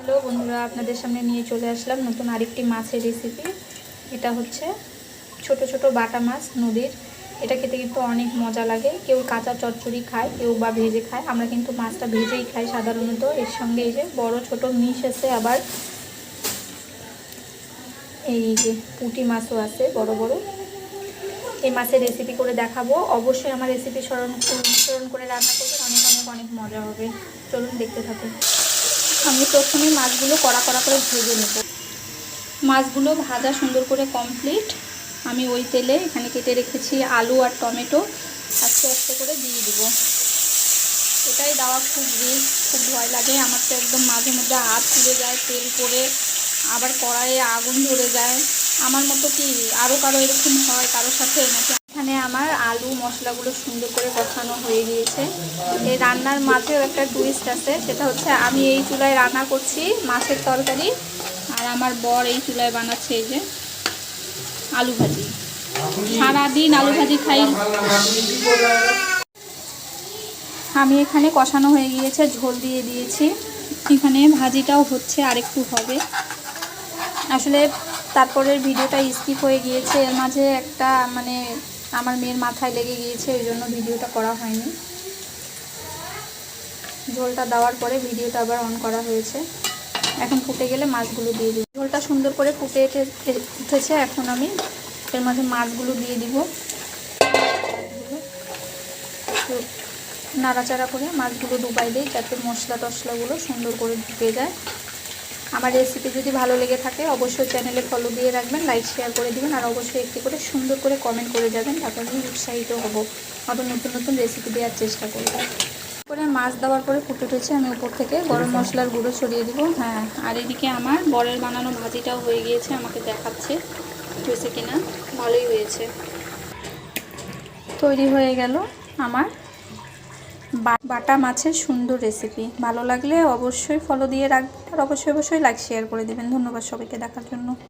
Hello বন্ধুরা, আপনাদের সামনে নিয়ে চলে আসলাম নতুন আরেকটি মাছের রেসিপি। এটা হচ্ছে ছোট ছোট বাটা মাছ নদীর। এটা খেতে কিন্তু অনেক মজা লাগে। কেউ কাঁচা চচ্চড়ি খায়, কেউ বা ভেজে খায়। আমরা কিন্তু মাছটা ভেজেই খাই সাধারণত। এর সঙ্গে এই যে বড় ছোট মিশ আছে, আবার এই যে পুঁটি মাছও আছে বড় বড়। এই মাছের রেসিপি করে দেখাবো। অবশ্যই আমার রেসিপি অনুসরণ করে রান্না করবেন, অনেক অনেক অনেক মজা হবে। চলুন দেখতে থাকুন। আমি প্রথমে মাছগুলো কড়া কড়া করে ভেজে নেব। মাছগুলো ভাজা সুন্দর করে কমপ্লিট। আমি ওই তেলে এখানে কেটে রেখেছি আলু আর টমেটো আস্তে আস্তে করে দিয়ে দেবো। এটাই দেওয়া খুব রিস্ক, খুব ভয় লাগে। আমার তো একদম মাঝে মধ্যে হাত পুড়ে যায়, তেল পড়ে আবার কড়াইয়ে আগুন ধরে যায়। আমার মতো কি আরও কারো এরকম হয় কারোর সাথে নাকি? এখানে আমার আলু মশলাগুলো সুন্দর করে কষানো হয়ে গিয়েছে। এই রান্নার মাঝেও একটা টুইস্ট আছে, সেটা হচ্ছে আমি এই চুলায় রান্না করছি মাছের তরকারি, আর আমার বর এই চুলায় বানাচ্ছে এই যে আলু ভাজি। সারাদিন আলু ভাজি খাই। আমি এখানে কষানো হয়ে গিয়েছে, ঝোল দিয়ে দিয়েছি। এখানে ভাজিটাও হচ্ছে, আরেকটু হবে। আসলে তারপরের ভিডিওটা স্কিপ হয়ে গিয়েছে, এর মাঝে একটা আমার মেয়ের মাথায় লেগে গিয়েছে, ওই জন্য ভিডিওটা করা হয়নি। ঝোলটা দেওয়ার পরে ভিডিওটা আবার অন করা হয়েছে। এখন ফুটে গেলে মাছগুলো দিয়ে দিব। ঝোলটা সুন্দর করে ফুটে উঠেছে। এখন আমি এর মাঝে মাছগুলো দিয়ে দিব। নাড়াচাড়া করে মাছগুলো ডুবাই দিই, যাতে মশলা টশলাগুলো সুন্দর করে ঢুকে যায়। আমার রেসিপি যদি ভালো লেগে থাকে অবশ্যই চ্যানেলে ফলো দিয়ে রাখবেন, লাইক শেয়ার করে দিবেন, আর অবশ্যই একটি করে সুন্দর করে কমেন্ট করে যাবেন। তারপর আমি উৎসাহিত হব, আরও নতুন নতুন রেসিপি দেওয়ার চেষ্টা করব। করে মাছ দেওয়ার পরে ফুটে উঠেছে, আমি উপর থেকে গরম মশলার গুঁড়ো ছড়িয়ে দিব। হ্যাঁ, আর এদিকে আমার বরের বানানো ভাজিটাও হয়ে গিয়েছে, আমাকে দেখাচ্ছে হয়েছে কিনা। ভালোই হয়েছে। তৈরি হয়ে গেল আমার বাটা মাছের সুন্দর রেসিপি। ভালো লাগলে অবশ্যই ফলো দিয়ে রাখবেন, আর অবশ্যই লাইক শেয়ার করে দেবেন। ধন্যবাদ সবাইকে দেখার জন্য।